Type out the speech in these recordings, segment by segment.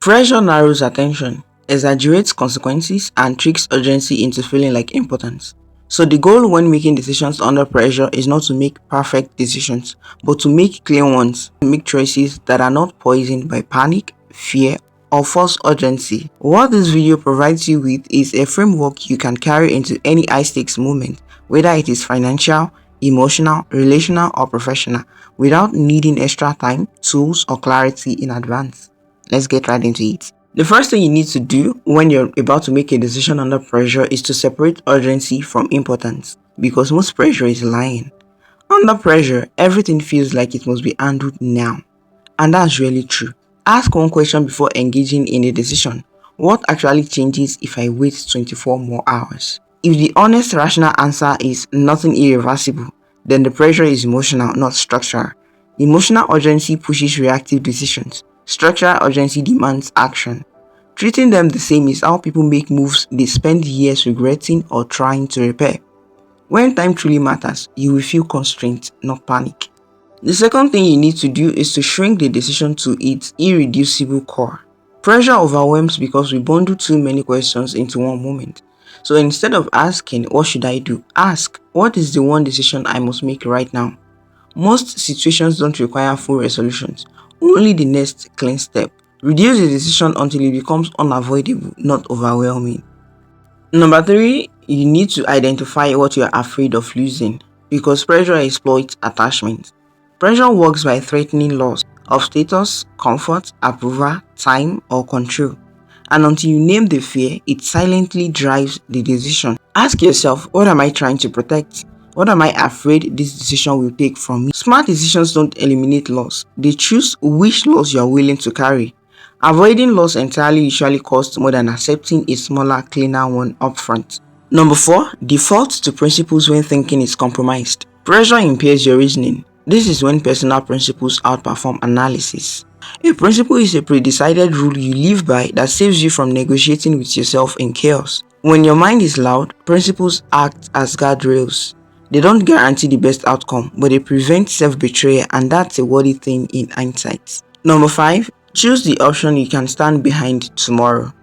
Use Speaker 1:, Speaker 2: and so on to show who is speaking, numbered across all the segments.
Speaker 1: Pressure narrows attention, exaggerates consequences, and tricks urgency into feeling like importance. So the goal when making decisions under pressure is not to make perfect decisions, but to make clear ones, to make choices that are not poisoned by panic, fear, or false urgency. What this video provides you with is a framework you can carry into any high-stakes moment, whether it is financial, emotional, relational, or professional, without needing extra time, tools, or clarity in advance. Let's get right into it. The first thing you need to do when you're about to make a decision under pressure is to separate urgency from importance, because most pressure is lying. Under pressure, everything feels like it must be handled now, and that's really true. Ask one question before engaging in a decision. What actually changes if I wait 24 more hours? If the honest rational answer is nothing irreversible, then the pressure is emotional, not structural. Emotional urgency pushes reactive decisions. Structural urgency demands action. Treating them the same is how people make moves they spend years regretting or trying to repair. When time truly matters, you will feel constraint, not panic. The second thing you need to do is to shrink the decision to its irreducible core. Pressure overwhelms because we bundle too many questions into one moment. So instead of asking, what should I do? Ask, what is the one decision I must make right now? Most situations don't require full resolutions, only the next clean step. Reduce the decision until it becomes unavoidable, not overwhelming. Number 3, you need to identify what you are afraid of losing, because pressure exploits attachment. Pressure works by threatening loss of status, comfort, approval, time, or control. And until you name the fear, it silently drives the decision. Ask yourself, what am I trying to protect? What am I afraid this decision will take from me? Smart decisions don't eliminate loss. They choose which loss you are willing to carry. Avoiding loss entirely usually costs more than accepting a smaller, cleaner one upfront. Number 4, default to principles when thinking is compromised. Pressure impairs your reasoning. This is when personal principles outperform analysis. A principle is a pre-decided rule you live by that saves you from negotiating with yourself in chaos. When your mind is loud, principles act as guardrails. They don't guarantee the best outcome, but they prevent self-betrayal, and that's a worthy thing in hindsight. Number 5, choose the option you can stand behind tomorrow.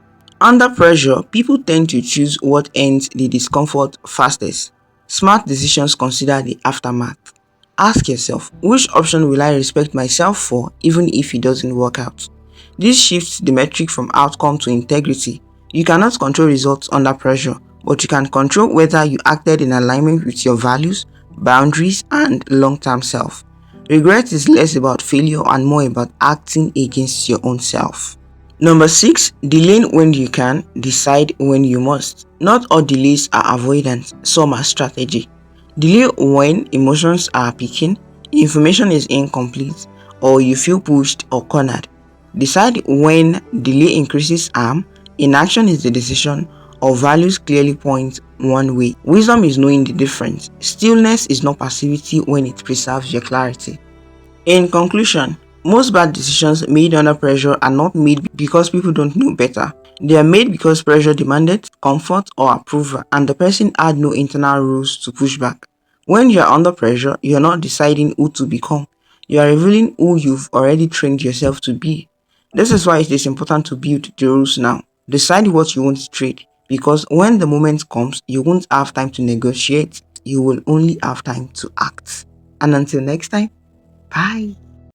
Speaker 1: Under pressure, people tend to choose what ends the discomfort fastest. Smart decisions consider the aftermath. Ask yourself, which option will I respect myself for even if it doesn't work out? This shifts the metric from outcome to integrity. You cannot control results under pressure, but you can control whether you acted in alignment with your values, boundaries, and long-term self. Regret is less about failure and more about acting against your own self. Number 6, delay when you can, decide when you must. Not all delays are avoidance, some are strategy. Delay when emotions are peaking, information is incomplete, or you feel pushed or cornered. Decide when delay increases harm, inaction is the decision, or values clearly point one way. Wisdom is knowing the difference. Stillness is not passivity when it preserves your clarity. In conclusion, most bad decisions made under pressure are not made because people don't know better. They are made because pressure demanded comfort or approval, and the person had no internal rules to push back. When you are under pressure, you are not deciding who to become. You are revealing who you've already trained yourself to be. This is why it is important to build the rules now. Decide what you want to trade, because when the moment comes, you won't have time to negotiate. You will only have time to act. And until next time, bye.